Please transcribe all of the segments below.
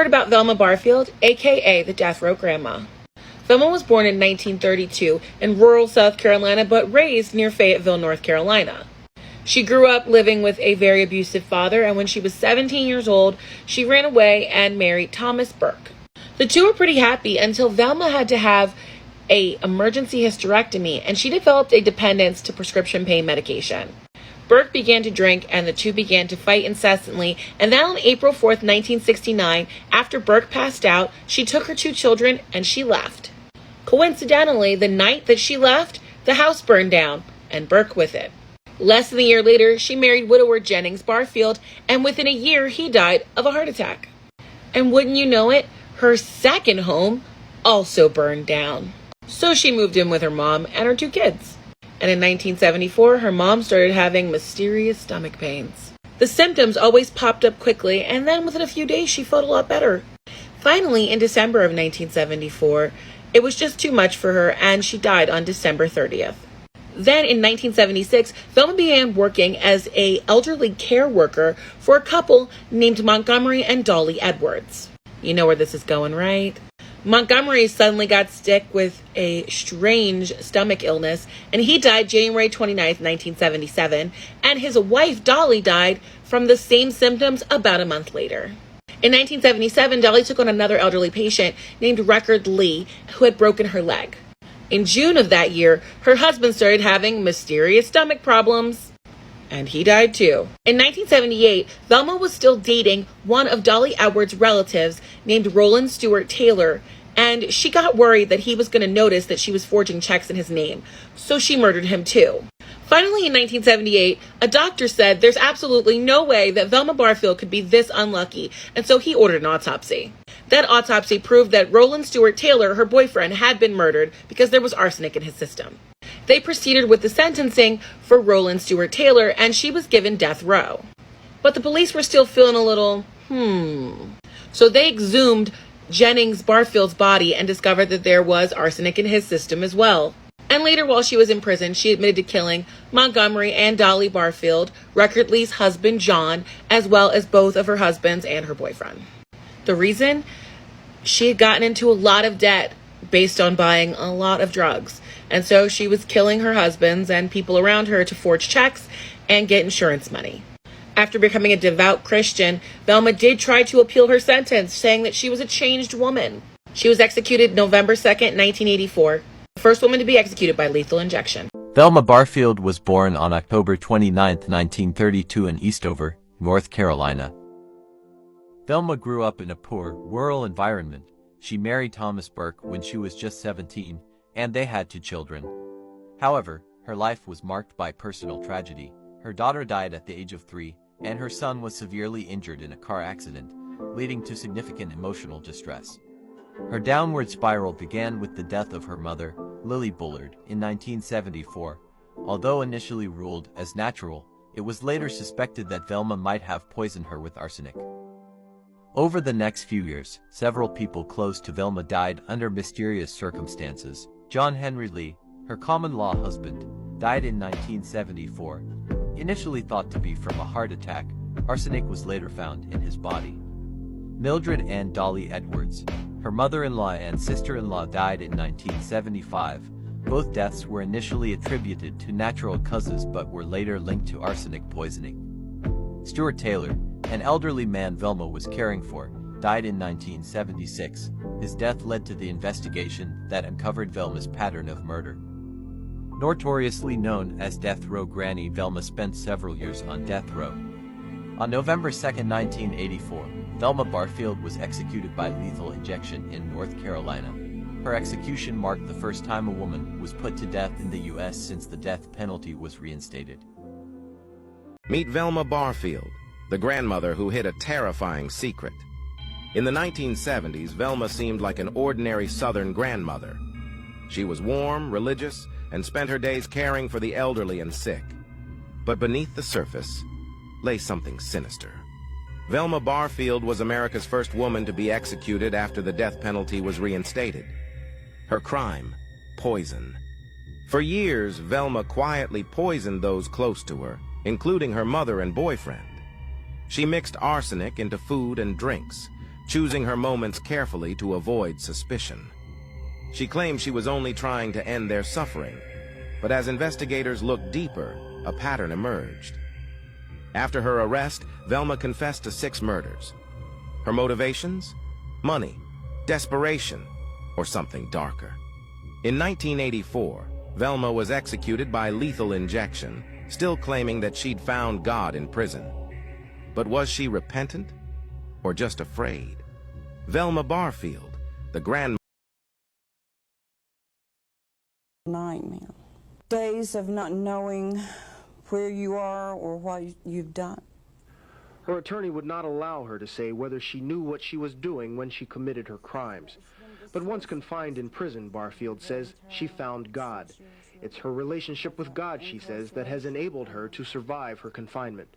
heard about Velma Barfield, aka the Death Row Grandma. Velma was born in 1932 in rural South Carolina, but raised near Fayetteville, North Carolina. She grew up living with a very abusive father, and when she was 17 years old, she ran away and married Thomas Burke. The two were pretty happy until Velma had to have an emergency hysterectomy, and she developed a dependence to prescription pain medication. Burke began to drink, and the two began to fight incessantly, and then on April 4th, 1969, after Burke passed out, she took her two children and she left. Coincidentally, the night that she left, the house burned down, and Burke with it. Less than a year later, she married widower Jennings Barfield, and within a year, he died of a heart attack. And wouldn't you know it, her second home also burned down. So she moved in with her mom and her two kids. And in 1974, her mom started having mysterious stomach pains. The symptoms always popped up quickly, and then within a few days, she felt a lot better. Finally, in December of 1974, it was just too much for her, and she died on December 30th. Then in 1976, Velma began working as an elderly care worker for a couple named Montgomery and Dolly Edwards. You know where this is going, right? Montgomery suddenly got sick with a strange stomach illness, and he died January 29th, 1977, and his wife Dolly died from the same symptoms about a month later. In 1977, Dolly took on another elderly patient named Record Lee, who had broken her leg. In June of that year, her husband started having mysterious stomach problems, and he died too. In 1978, Velma was still dating one of Dolly Edwards' relatives named Roland Stewart Taylor, and she got worried that he was going to notice that she was forging checks in his name, so she murdered him too. Finally, in 1978, a doctor said there's absolutely no way that Velma Barfield could be this unlucky, and so he ordered an autopsy. That autopsy proved that Roland Stewart Taylor, her boyfriend, had been murdered because there was arsenic in his system. They proceeded with the sentencing for Roland Stewart Taylor, and she was given death row. But the police were still feeling a little, So they exhumed Jennings Barfield's body and discovered that there was arsenic in his system as well. And later, while she was in prison, she admitted to killing Montgomery and Dolly Barfield, Record Lee's husband, John, as well as both of her husbands and her boyfriend. The reason? She had gotten into a lot of debt based on buying a lot of drugs. And so she was killing her husbands and people around her to forge checks and get insurance money. After becoming a devout Christian, Velma did try to appeal her sentence, saying that she was a changed woman. She was executed November 2nd, 1984. The first woman to be executed by lethal injection. Velma Barfield was born on October 29, 1932 in Eastover, North Carolina. Velma grew up in a poor, rural environment. She married Thomas Burke when she was just 17, and they had two children. However, her life was marked by personal tragedy. Her daughter died at the age of 3, and her son was severely injured in a car accident, leading to significant emotional distress. Her downward spiral began with the death of her mother, Lily Bullard, in 1974. Although initially ruled as natural, it was later suspected that Velma might have poisoned her with arsenic. Over the next few years, several people close to Velma died under mysterious circumstances. John Henry Lee, her common-law husband, died in 1974. Initially thought to be from a heart attack, arsenic was later found in his body. Mildred and Dolly Edwards, her mother-in-law and sister-in-law, died in 1975. Both deaths were initially attributed to natural causes but were later linked to arsenic poisoning. Stuart Taylor, an elderly man Velma was caring for, died in 1976. His death led to the investigation that uncovered Velma's pattern of murder. Notoriously known as Death Row Granny, Velma spent several years on death row. On November 2, 1984, Velma Barfield was executed by lethal injection in North Carolina. Her execution marked the first time a woman was put to death in the U.S. since the death penalty was reinstated. Meet Velma Barfield, the grandmother who hid a terrifying secret. In the 1970s, Velma seemed like an ordinary Southern grandmother. She was warm, religious, and spent her days caring for the elderly and sick. But beneath the surface lay something sinister. Velma Barfield was America's first woman to be executed after the death penalty was reinstated. Her crime, poison. For years, Velma quietly poisoned those close to her, including her mother and boyfriend. She mixed arsenic into food and drinks, choosing her moments carefully to avoid suspicion. She claimed she was only trying to end their suffering, but as investigators looked deeper, a pattern emerged. After her arrest, Velma confessed to 6 murders. Her motivations? Money, desperation, or something darker. In 1984, Velma was executed by lethal injection, still claiming that she'd found God in prison. But was she repentant or just afraid? Velma Barfield, the grandmother. Nightmare. Days of not knowing where you are or what you've done. Her attorney would not allow her to say whether she knew what she was doing when she committed her crimes. But once confined in prison, Barfield says she found God. It's her relationship with God, she says, that has enabled her to survive her confinement.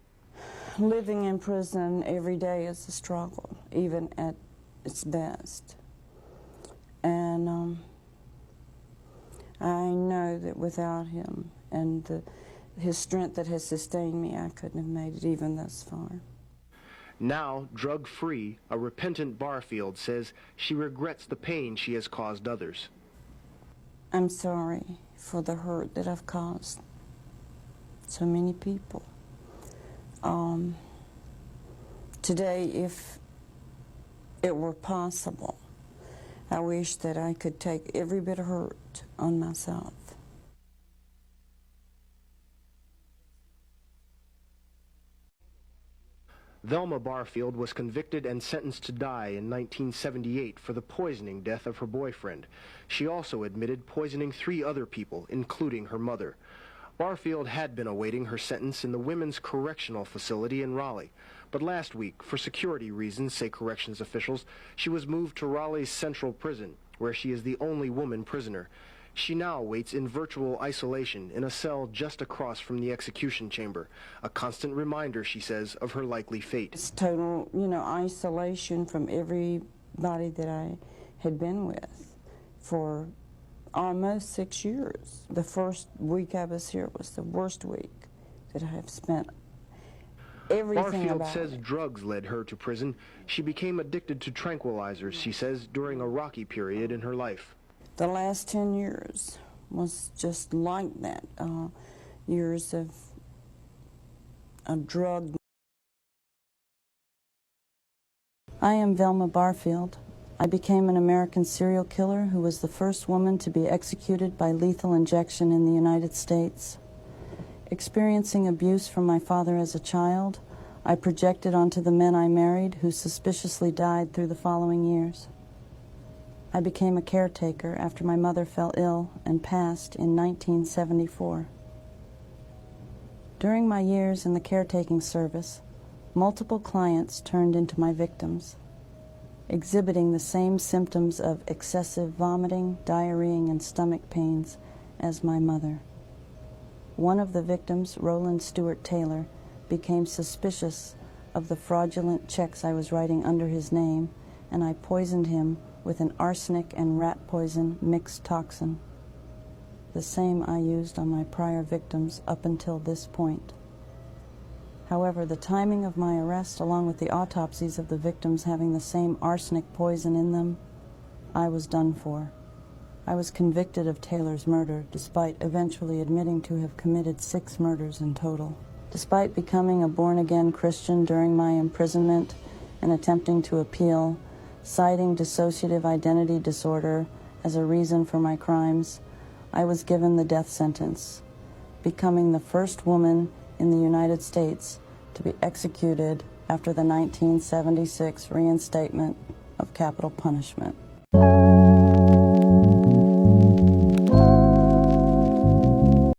Living in prison every day is a struggle, even at its best. And I know that without him and his strength that has sustained me, I couldn't have made it even thus far. Now, drug-free, a repentant Barfield says she regrets the pain she has caused others. I'm sorry for the hurt that I've caused so many people. Today, if it were possible, I wish that I could take every bit of hurt on myself. Velma Barfield was convicted and sentenced to die in 1978 for the poisoning death of her boyfriend. She also admitted poisoning 3 other people, including her mother. Barfield had been awaiting her sentence in the Women's Correctional Facility in Raleigh. But last week, for security reasons, say corrections officials, she was moved to Raleigh's Central Prison, where she is the only woman prisoner. She now waits in virtual isolation in a cell just across from the execution chamber, a constant reminder, she says, of her likely fate. It's total, isolation from everybody that I had been with for almost 6 years. The first week I was here was the worst week that I have spent. Everything Barfield about says it. drugs led her to prison. She became addicted to tranquilizers, she says, during a rocky period in her life. The last 10 years was just like that, years of a drug. I am Velma Barfield. I became an American serial killer who was the first woman to be executed by lethal injection in the United States. Experiencing abuse from my father as a child, I projected onto the men I married who suspiciously died through the following years. I became a caretaker after my mother fell ill and passed in 1974. During my years in the caretaking service, multiple clients turned into my victims, exhibiting the same symptoms of excessive vomiting, diarrheaing, and stomach pains as my mother. One of the victims, Roland Stewart Taylor, became suspicious of the fraudulent checks I was writing under his name, and I poisoned him with an arsenic and rat poison mixed toxin, the same I used on my prior victims up until this point. However, the timing of my arrest, along with the autopsies of the victims having the same arsenic poison in them, I was done for. I was convicted of Taylor's murder, despite eventually admitting to have committed 6 murders in total. Despite becoming a born-again Christian during my imprisonment and attempting to appeal, citing dissociative identity disorder as a reason for my crimes, I was given the death sentence, becoming the first woman in the United States to be executed after the 1976 reinstatement of capital punishment.